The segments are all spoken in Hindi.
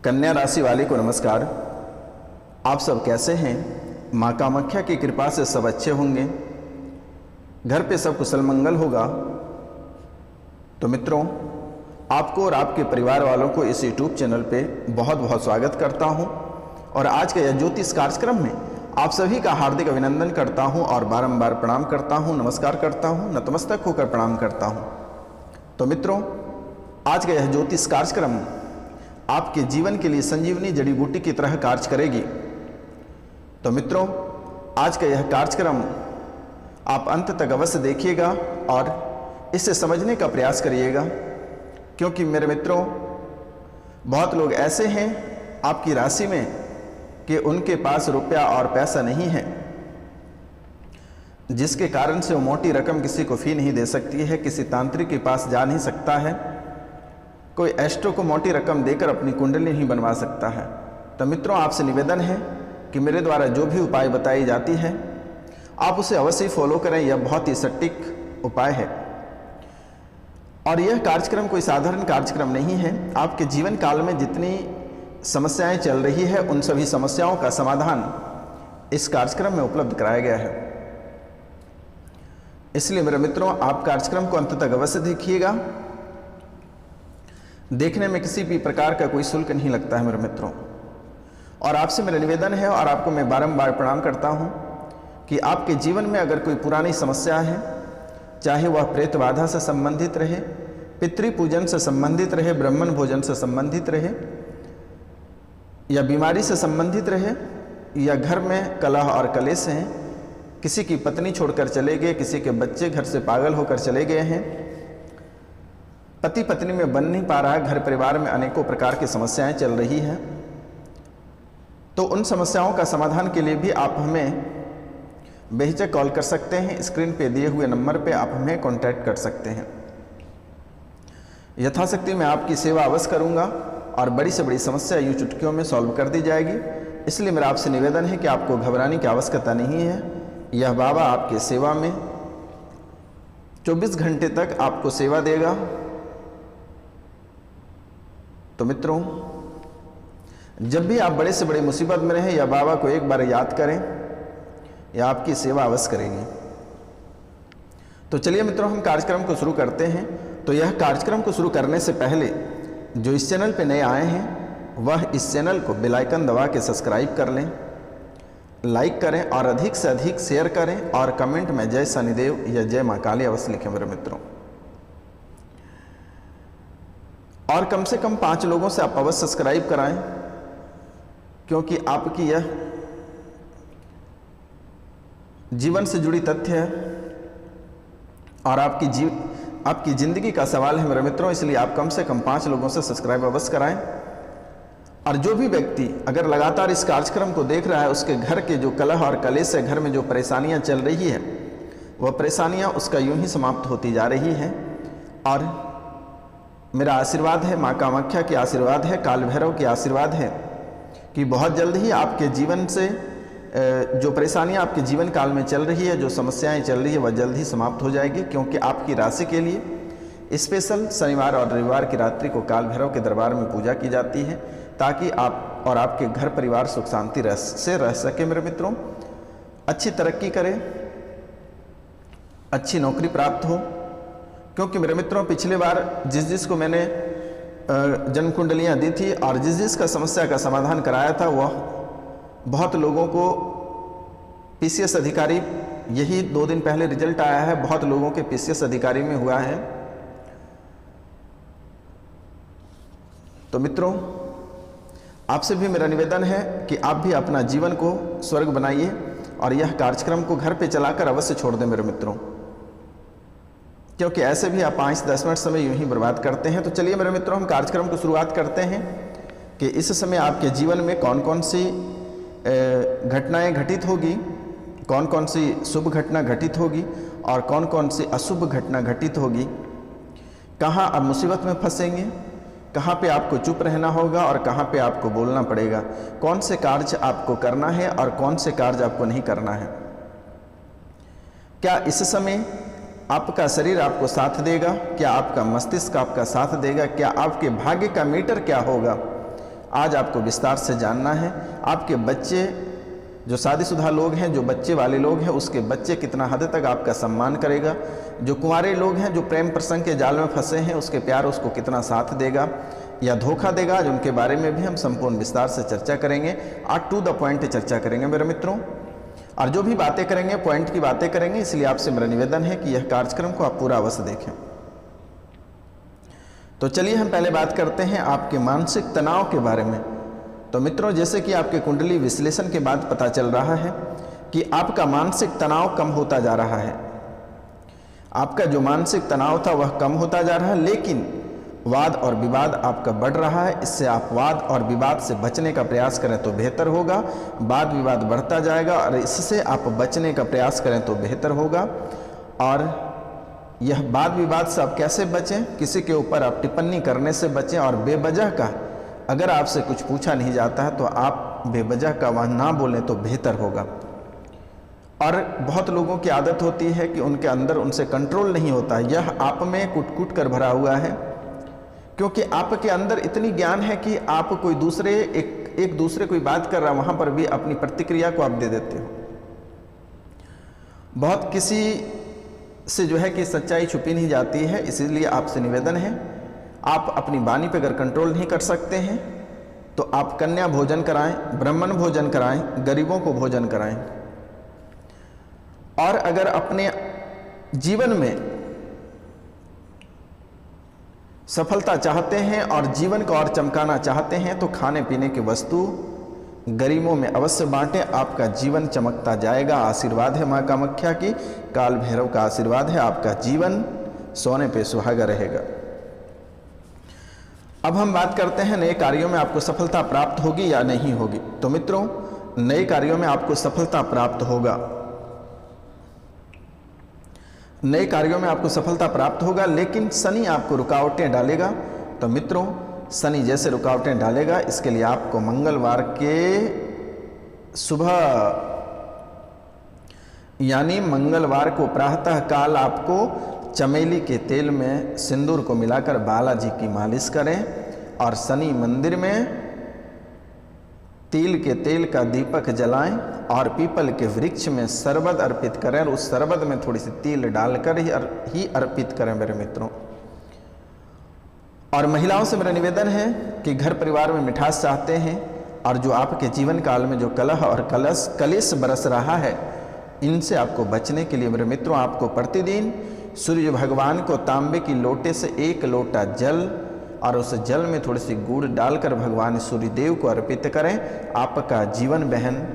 कन्या राशि वाले को नमस्कार। आप सब कैसे हैं? माँ कामाख्या की कृपा से सब अच्छे होंगे, घर पे सब कुशल मंगल होगा। तो मित्रों, आपको और आपके परिवार वालों को इस YouTube चैनल पे बहुत बहुत स्वागत करता हूं और आज के यह ज्योतिष कार्यक्रम में आप सभी का हार्दिक अभिनंदन करता हूं और बारंबार प्रणाम करता हूं, नमस्कार करता हूं, नतमस्तक होकर प्रणाम करता हूं। तो मित्रों, आज का यह ज्योतिष कार्यक्रम आपके जीवन के लिए संजीवनी जड़ी बूटी की तरह कार्य करेगी। तो मित्रों, आज का यह कार्यक्रम आप अंत तक अवश्य देखिएगा और इसे समझने का प्रयास करिएगा, क्योंकि मेरे मित्रों, बहुत लोग ऐसे हैं आपकी राशि में कि उनके पास रुपया और पैसा नहीं है, जिसके कारण से वो मोटी रकम किसी को फी नहीं दे सकती है, किसी तांत्रिक के पास जा नहीं सकता है, कोई एस्ट्रो को मोटी रकम देकर अपनी कुंडली नहीं बनवा सकता है। तो मित्रों, आपसे निवेदन है कि मेरे द्वारा जो भी उपाय बताई जाती है आप उसे अवश्य फॉलो करें। यह बहुत ही सटीक उपाय है और यह कार्यक्रम कोई साधारण कार्यक्रम नहीं है। आपके जीवन काल में जितनी समस्याएं चल रही है उन सभी समस्याओं का समाधान इस कार्यक्रम में उपलब्ध कराया गया है। इसलिए मेरे मित्रों, आप कार्यक्रम को अंत तक अवश्य देखिएगा। देखने में किसी भी प्रकार का कोई शुल्क नहीं लगता है मेरे मित्रों, और आपसे मेरा निवेदन है और आपको मैं बारंबार प्रणाम करता हूं कि आपके जीवन में अगर कोई पुरानी समस्या है, चाहे वह प्रेत बाधा से संबंधित रहे, पितृ पूजन से संबंधित रहे, ब्राह्मण भोजन से संबंधित रहे, या बीमारी से संबंधित रहे, या घर में कलह और कलेश हैं, किसी की पत्नी छोड़कर चले गए, किसी के बच्चे घर से पागल होकर चले गए हैं, पति पत्नी में बन नहीं पा रहा है, घर परिवार में अनेकों प्रकार की समस्याएं चल रही हैं, तो उन समस्याओं का समाधान के लिए भी आप हमें बेहिचक कॉल कर सकते हैं। स्क्रीन पे दिए हुए नंबर पे आप हमें कांटेक्ट कर सकते हैं। यथाशक्ति मैं आपकी सेवा अवश्य करूंगा और बड़ी से बड़ी समस्या यूं चुटकियों में सॉल्व कर दी जाएगी। इसलिए मेरा आपसे निवेदन है कि आपको घबराने की आवश्यकता नहीं है। यह बाबा आपकी सेवा में 24 घंटे तक आपको सेवा देगा। तो मित्रों, जब भी आप बड़े से बड़ी मुसीबत में रहें, या बाबा को एक बार याद करें, या आपकी सेवा अवश्य करेंगे। तो चलिए मित्रों, हम कार्यक्रम को शुरू करते हैं। तो यह कार्यक्रम को शुरू करने से पहले जो इस चैनल पे नए आए हैं वह इस चैनल को बेल आइकन दबा के सब्सक्राइब कर लें, लाइक करें और अधिक से अधिक शेयर करें और कमेंट में जय शनिदेव या जय माँ काली अवश्य लिखें मेरे मित्रों। और कम से कम 5 लोगों से आप अवश्य सब्सक्राइब कराएं, क्योंकि आपकी यह जीवन से जुड़ी तथ्य है और आपकी ज़िंदगी का सवाल है मेरे मित्रों। इसलिए आप कम से कम 5 लोगों से सब्सक्राइब अवश्य कराएं। और जो भी व्यक्ति अगर लगातार इस कार्यक्रम को देख रहा है, उसके घर के जो कलह और कलेश है, घर में जो परेशानियां चल रही है, वह परेशानियां उसका यूं ही समाप्त होती जा रही है। और मेरा आशीर्वाद है, माँ कामाख्या की आशीर्वाद है, काल भैरव की आशीर्वाद है कि बहुत जल्द ही आपके जीवन से जो परेशानियां आपके जीवन काल में चल रही है, जो समस्याएं चल रही है, वह जल्द ही समाप्त हो जाएगी। क्योंकि आपकी राशि के लिए स्पेशल शनिवार और रविवार की रात्रि को काल भैरव के दरबार में पूजा की जाती है, ताकि आप और आपके घर परिवार सुख शांति से रह सके मेरे मित्रों, अच्छी तरक्की करें, अच्छी नौकरी प्राप्त हो। क्योंकि मेरे मित्रों, पिछले बार जिस को मैंने जन्म कुंडलियाँ दी थी और जिस का समस्या का समाधान कराया था, वह बहुत लोगों को PCS अधिकारी, यही 2 दिन पहले रिजल्ट आया है, बहुत लोगों के PCS अधिकारी में हुआ है। तो मित्रों, आपसे भी मेरा निवेदन है कि आप भी अपना जीवन को स्वर्ग बनाइए और यह कार्यक्रम को घर पे चलाकर अवश्य छोड़ दें मेरे मित्रों, क्योंकि ऐसे भी आप 5-10 मिनट समय यूं ही बर्बाद करते हैं। तो चलिए मेरे मित्रों, हम कार्यक्रम को शुरुआत करते हैं कि इस समय आपके जीवन में कौन कौन सी घटनाएं घटित होगी, कौन कौन सी शुभ घटना घटित होगी और कौन कौन सी अशुभ घटना घटित होगी, कहाँ आप मुसीबत में फंसेंगे, कहाँ पे आपको चुप रहना होगा और कहाँ पे आपको बोलना पड़ेगा, कौन से कार्य आपको करना है और कौन से कार्य आपको नहीं करना है, क्या इस समय आपका शरीर आपको साथ देगा, क्या आपका मस्तिष्क आपका साथ देगा, क्या आपके भाग्य का मीटर क्या होगा, आज आपको विस्तार से जानना है। आपके बच्चे, जो शादीशुदा लोग हैं, जो बच्चे वाले लोग हैं, उसके बच्चे कितना हद तक आपका सम्मान करेगा। जो कुंवारे लोग हैं, जो प्रेम प्रसंग के जाल में फंसे हैं, उसके प्यार उसको कितना साथ देगा या धोखा देगा, आज उनके बारे में भी हम संपूर्ण विस्तार से चर्चा करेंगे। आज टू द पॉइंट चर्चा करेंगे मेरे मित्रों, और जो भी बातें करेंगे पॉइंट की बातें करेंगे। इसलिए आपसे मेरा निवेदन है कि यह कार्यक्रम को आप पूरा अवश्य देखें। तो चलिए हम पहले बात करते हैं आपके मानसिक तनाव के बारे में। तो मित्रों, जैसे कि आपके कुंडली विश्लेषण के बाद पता चल रहा है कि आपका मानसिक तनाव कम होता जा रहा है। आपका जो मानसिक तनाव था वह कम होता जा रहा है, लेकिन वाद और विवाद आपका बढ़ रहा है। इससे आप वाद और विवाद से बचने का प्रयास करें तो बेहतर होगा। वाद विवाद बढ़ता जाएगा और इससे आप बचने का प्रयास करें तो बेहतर होगा। और यह वाद विवाद से आप कैसे बचें? किसी के ऊपर आप टिप्पणी करने से बचें, और बेवजह का अगर आपसे कुछ पूछा नहीं जाता है तो आप बेवजह का वह ना बोलें तो बेहतर होगा। और बहुत लोगों की आदत होती है कि उनके अंदर उनसे कंट्रोल नहीं होता। यह आप में कुट कुट कर भरा हुआ है, क्योंकि आपके अंदर इतनी ज्ञान है कि आप कोई दूसरे एक दूसरे कोई बात कर रहा है वहाँ पर भी अपनी प्रतिक्रिया को आप दे देते हो। बहुत किसी से जो है कि सच्चाई छुपी नहीं जाती है। इसीलिए आपसे निवेदन है, आप अपनी वाणी पर अगर कंट्रोल नहीं कर सकते हैं तो आप कन्या भोजन कराएं, ब्राह्मण भोजन कराएं, गरीबों को भोजन कराएं। और अगर अपने जीवन में सफलता चाहते हैं और जीवन को और चमकाना चाहते हैं तो खाने पीने की वस्तु गरीबों में अवश्य बांटें। आपका जीवन चमकता जाएगा। आशीर्वाद है माँ कामाख्या की, काल भैरव का आशीर्वाद है। आपका जीवन सोने पे सुहागा रहेगा। अब हम बात करते हैं नए कार्यों में आपको सफलता प्राप्त होगी या नहीं होगी। तो मित्रों, नए कार्यों में आपको सफलता प्राप्त होगा। नए कार्यों में आपको सफलता प्राप्त होगा, लेकिन शनि आपको रुकावटें डालेगा। तो मित्रों, शनि जैसे रुकावटें डालेगा, इसके लिए आपको मंगलवार के सुबह यानी मंगलवार को प्रातः काल आपको चमेली के तेल में सिंदूर को मिलाकर बालाजी की मालिश करें और शनि मंदिर में तिल के तेल का दीपक जलाएं और पीपल के वृक्ष में शरबत अर्पित करें और उस शरबत में थोड़ी सी तिल डालकर ही अर्पित करें मेरे मित्रों। और महिलाओं से मेरा निवेदन है कि घर परिवार में मिठास चाहते हैं और जो आपके जीवन काल में जो कलह और कलेश बरस रहा है, इनसे आपको बचने के लिए मेरे मित्रों आपको प्रतिदिन सूर्य भगवान को तांबे की लोटे से 1 लोटा जल और उस जल में थोड़ी सी गुड़ डालकर भगवान सूर्य देव को अर्पित करें। आपका जीवन बहन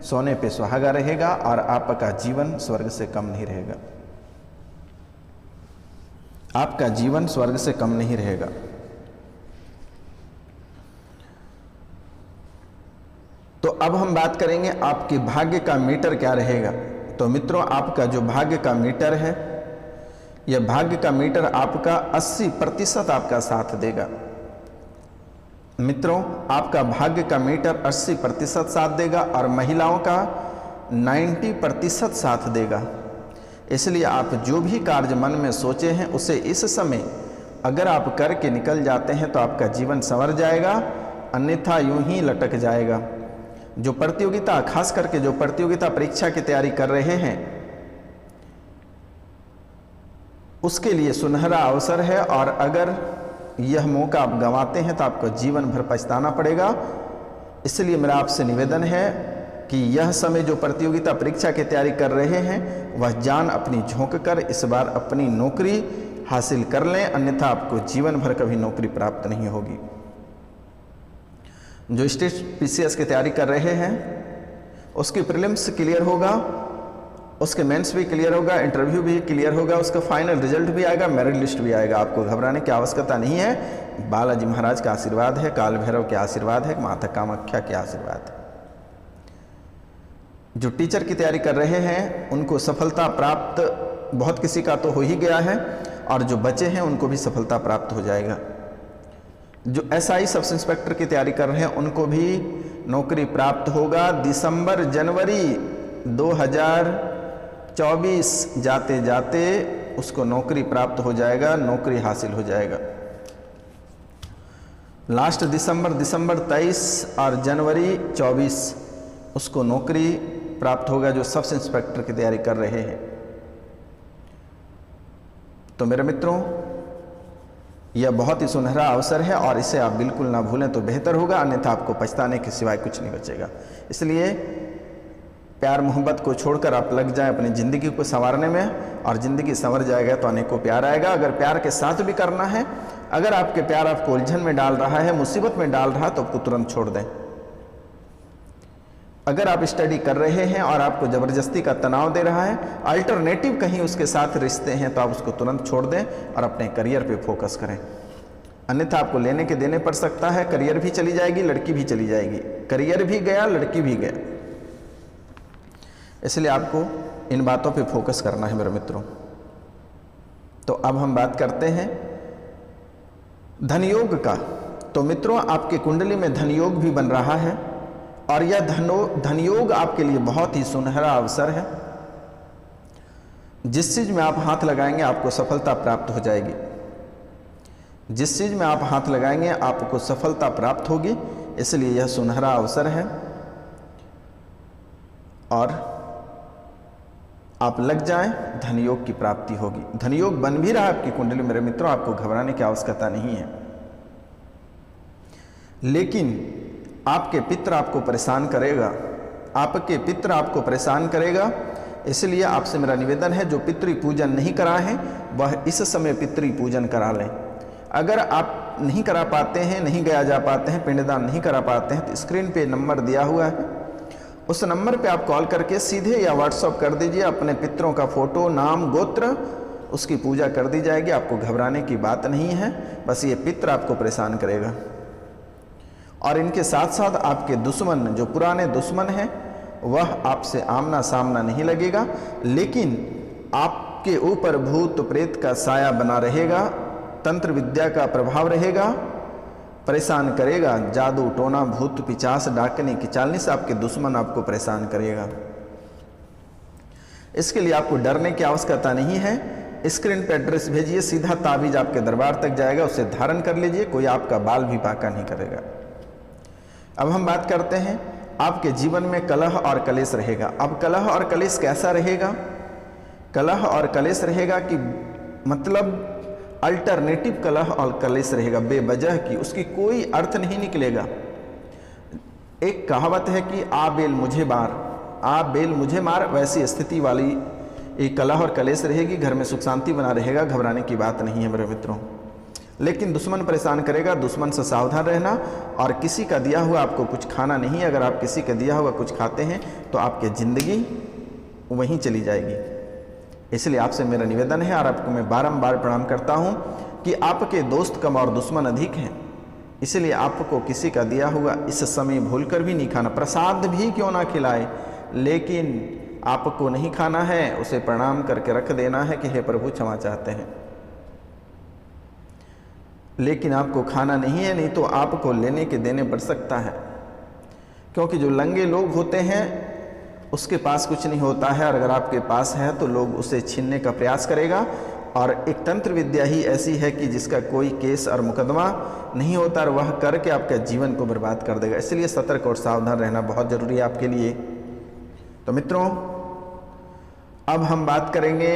सोने पे सुहागा रहेगा और आपका जीवन स्वर्ग से कम नहीं रहेगा। आपका जीवन स्वर्ग से कम नहीं रहेगा। तो अब हम बात करेंगे आपके भाग्य का मीटर क्या रहेगा। तो मित्रों, आपका जो भाग्य का मीटर है, यह भाग्य का मीटर आपका 80% आपका साथ देगा। मित्रों, आपका भाग्य का मीटर 80% साथ देगा और महिलाओं का 90% साथ देगा। इसलिए आप जो भी कार्य मन में सोचे हैं उसे इस समय अगर आप करके निकल जाते हैं तो आपका जीवन संवर जाएगा, अन्यथा यूं ही लटक जाएगा। जो प्रतियोगिता, खास करके जो प्रतियोगिता परीक्षा की तैयारी कर रहे हैं, उसके लिए सुनहरा अवसर है और अगर यह मौका आप गंवाते हैं तो आपको जीवन भर पछताना पड़ेगा। इसलिए मेरा आपसे निवेदन है कि यह समय जो प्रतियोगिता परीक्षा की तैयारी कर रहे हैं वह जान अपनी झोंक कर इस बार अपनी नौकरी हासिल कर लें, अन्यथा आपको जीवन भर कभी नौकरी प्राप्त नहीं होगी। जो स्टेट पीसीएस की तैयारी कर रहे हैं उसकी प्रीलिम्स क्लियर होगा, उसके मेंस भी क्लियर होगा, इंटरव्यू भी क्लियर होगा, उसका फाइनल रिजल्ट भी आएगा, मेरिट लिस्ट भी आएगा। आपको घबराने की आवश्यकता नहीं है। बालाजी महाराज का आशीर्वाद है, काल भैरव के आशीर्वाद है, माता कामाख्या के आशीर्वाद है। जो टीचर की तैयारी कर रहे हैं उनको सफलता प्राप्त बहुत किसी का तो हो ही गया है और जो बचे हैं उनको भी सफलता प्राप्त हो जाएगा। जो एसआई सब इंस्पेक्टर की तैयारी कर रहे हैं उनको भी नौकरी प्राप्त होगा। दिसंबर जनवरी 2024 जाते जाते उसको नौकरी प्राप्त हो जाएगा, नौकरी हासिल हो जाएगा। लास्ट दिसंबर 23 और जनवरी 24 उसको नौकरी प्राप्त होगा जो सब इंस्पेक्टर की तैयारी कर रहे हैं। तो मेरे मित्रों, यह बहुत ही सुनहरा अवसर है और इसे आप बिल्कुल ना भूलें तो बेहतर होगा, अन्यथा आपको पछताने के सिवाय कुछ नहीं बचेगा। इसलिए प्यार मोहब्बत को छोड़कर आप लग जाएं अपनी ज़िंदगी को संवारने में, और ज़िंदगी संवर जाएगा तो अनेकों प्यार आएगा। अगर प्यार के साथ भी करना है, अगर आपके प्यार आपको उलझन में डाल रहा है, मुसीबत में डाल रहा है, तो आपको तुरंत छोड़ दें। अगर आप स्टडी कर रहे हैं और आपको ज़बरदस्ती का तनाव दे रहा है, अल्टरनेटिव कहीं उसके साथ रिश्ते हैं, तो आप उसको तुरंत छोड़ दें और अपने करियर पे फोकस करें। अन्यथा आपको लेने के देने पड़ सकता है, करियर भी चली जाएगी, लड़की भी चली जाएगी, करियर भी गया, लड़की भी गया। इसलिए आपको इन बातों पे फोकस करना है मेरे मित्रों। तो अब हम बात करते हैं धनयोग का। तो मित्रों, आपकी कुंडली में धनयोग भी बन रहा है और यह धनयोग आपके लिए बहुत ही सुनहरा अवसर है। जिस चीज़ में आप हाथ लगाएंगे आपको सफलता प्राप्त हो जाएगी। जिस चीज़ में आप हाथ लगाएंगे आपको सफलता प्राप्त होगी। इसलिए यह सुनहरा अवसर है और आप लग जाएं, धनयोग की प्राप्ति होगी। धनयोग बन भी रहा है आपकी कुंडली मेरे मित्रों, आपको घबराने की आवश्यकता नहीं है। लेकिन आपके पितृ आपको परेशान करेगा, आपके पितृ आपको परेशान करेगा। इसलिए आपसे मेरा निवेदन है, जो पितृ पूजन नहीं कराए हैं वह इस समय पितृ पूजन करा लें। अगर आप नहीं करा पाते हैं, नहीं गया जा पाते हैं, पिंडदान नहीं करा पाते हैं, तो स्क्रीन पे नंबर दिया हुआ है, उस नंबर पे आप कॉल करके सीधे या व्हाट्सअप कर दीजिए अपने पितरों का फोटो, नाम, गोत्र, उसकी पूजा कर दी जाएगी। आपको घबराने की बात नहीं है, बस ये पितर आपको परेशान करेगा। और इनके साथ साथ आपके दुश्मन, जो पुराने दुश्मन हैं, वह आपसे आमना सामना नहीं लगेगा, लेकिन आपके ऊपर भूत प्रेत का साया बना रहेगा, तंत्र विद्या का प्रभाव रहेगा, परेशान करेगा। जादू टोना भूत पिचास डाकने की चालनी से आपके दुश्मन आपको परेशान करेगा। इसके लिए आपको डरने की आवश्यकता नहीं है। स्क्रीन पे एड्रेस भेजिए, सीधा ताबीज आपके दरबार तक जाएगा, उसे धारण कर लीजिए, कोई आपका बाल भी बांका नहीं करेगा। अब हम बात करते हैं, आपके जीवन में कलह और कलेश रहेगा। अब कलह और कलेश कैसा रहेगा? कलह और कलेश रहेगा कि मतलब अल्टरनेटिव कलह और कलेश रहेगा, बेवजह की, उसकी कोई अर्थ नहीं निकलेगा। एक कहावत है कि आ बेल मुझे मार, आ बेल मुझे मार, वैसी स्थिति वाली एक कलह और कलेश रहेगी। घर में सुख शांति बना रहेगा, घबराने की बात नहीं है मेरे मित्रों। लेकिन दुश्मन परेशान करेगा, दुश्मन से सावधान रहना। और किसी का दिया हुआ आपको कुछ खाना नहीं है। अगर आप किसी का दिया हुआ कुछ खाते हैं तो आपकी ज़िंदगी वहीं चली जाएगी। इसलिए आपसे मेरा निवेदन है, और आपको मैं बारंबार प्रणाम करता हूं कि आपके दोस्त कम और दुश्मन अधिक हैं। इसलिए आपको किसी का दिया हुआ इस समय भूलकर भी नहीं खाना। प्रसाद भी क्यों ना खिलाए, लेकिन आपको नहीं खाना है, उसे प्रणाम करके रख देना है कि हे प्रभु क्षमा चाहते हैं। लेकिन आपको खाना नहीं है, नहीं तो आपको लेने के देने पड़ सकता है। क्योंकि जो लंगे लोग होते हैं उसके पास कुछ नहीं होता है, और अगर आपके पास है तो लोग उसे छीनने का प्रयास करेगा। और एक तंत्र विद्या ही ऐसी है कि जिसका कोई केस और मुकदमा नहीं होता, और वह करके आपके जीवन को बर्बाद कर देगा। इसलिए सतर्क और सावधान रहना बहुत ज़रूरी है आपके लिए। तो मित्रों, अब हम बात करेंगे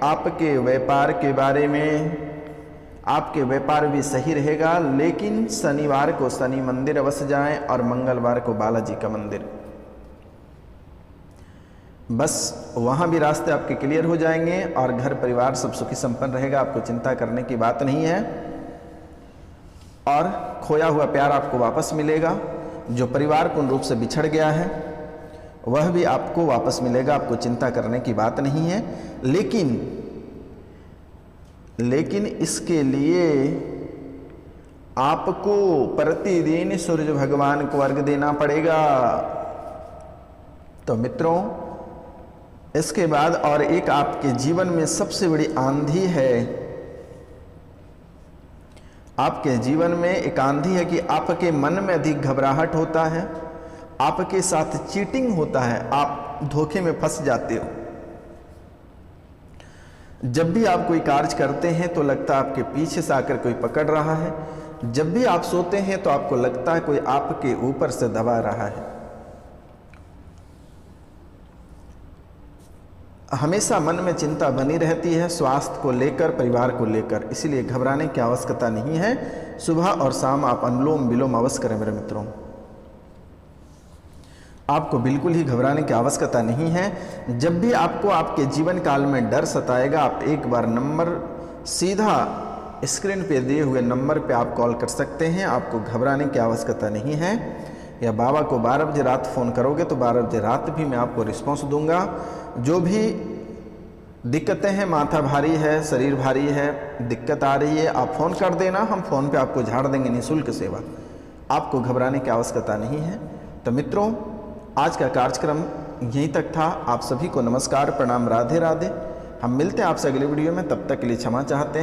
आपके व्यापार के बारे में। आपके व्यापार भी सही रहेगा, लेकिन शनिवार को शनि मंदिर अवश्य जाएं और मंगलवार को बालाजी का मंदिर। बस वहाँ भी रास्ते आपके क्लियर हो जाएंगे और घर परिवार सब सुखी संपन्न रहेगा। आपको चिंता करने की बात नहीं है, और खोया हुआ प्यार आपको वापस मिलेगा। जो परिवार पूर्ण रूप से बिछड़ गया है वह भी आपको वापस मिलेगा। आपको चिंता करने की बात नहीं है। लेकिन इसके लिए आपको प्रतिदिन सूर्य भगवान को अर्घ देना पड़ेगा। तो मित्रों, इसके बाद और एक आपके जीवन में सबसे बड़ी आंधी है। आपके जीवन में एक आंधी है कि आपके मन में अधिक घबराहट होता है, आपके साथ चीटिंग होता है, आप धोखे में फंस जाते हो। जब भी आप कोई कार्य करते हैं तो लगता है आपके पीछे से आकर कोई पकड़ रहा है। जब भी आप सोते हैं तो आपको लगता है कोई आपके ऊपर से दबा रहा है। हमेशा मन में चिंता बनी रहती है स्वास्थ्य को लेकर, परिवार को लेकर, इसलिए घबराने की आवश्यकता नहीं है। सुबह और शाम आप अनुलोम विलोम अवश्य करें मेरे मित्रों। आपको बिल्कुल ही घबराने की आवश्यकता नहीं है। जब भी आपको आपके जीवन काल में डर सताएगा, आप एक बार नंबर सीधा स्क्रीन पे दिए हुए नंबर पे आप कॉल कर सकते हैं। आपको घबराने की आवश्यकता नहीं है। या बाबा को 12 बजे रात फ़ोन करोगे तो 12 बजे रात भी मैं आपको रिस्पॉन्स दूंगा। जो भी दिक्कतें हैं, माथा भारी है, शरीर भारी है, दिक्कत आ रही है, आप फ़ोन कर देना, हम फ़ोन पे आपको झाड़ देंगे, निःशुल्क सेवा। आपको घबराने की आवश्यकता नहीं है। तो मित्रों, आज का कार्यक्रम यहीं तक था। आप सभी को नमस्कार, प्रणाम, राधे राधे। हम मिलते हैं आपसे अगले वीडियो में, तब तक के लिए क्षमा चाहते हैं।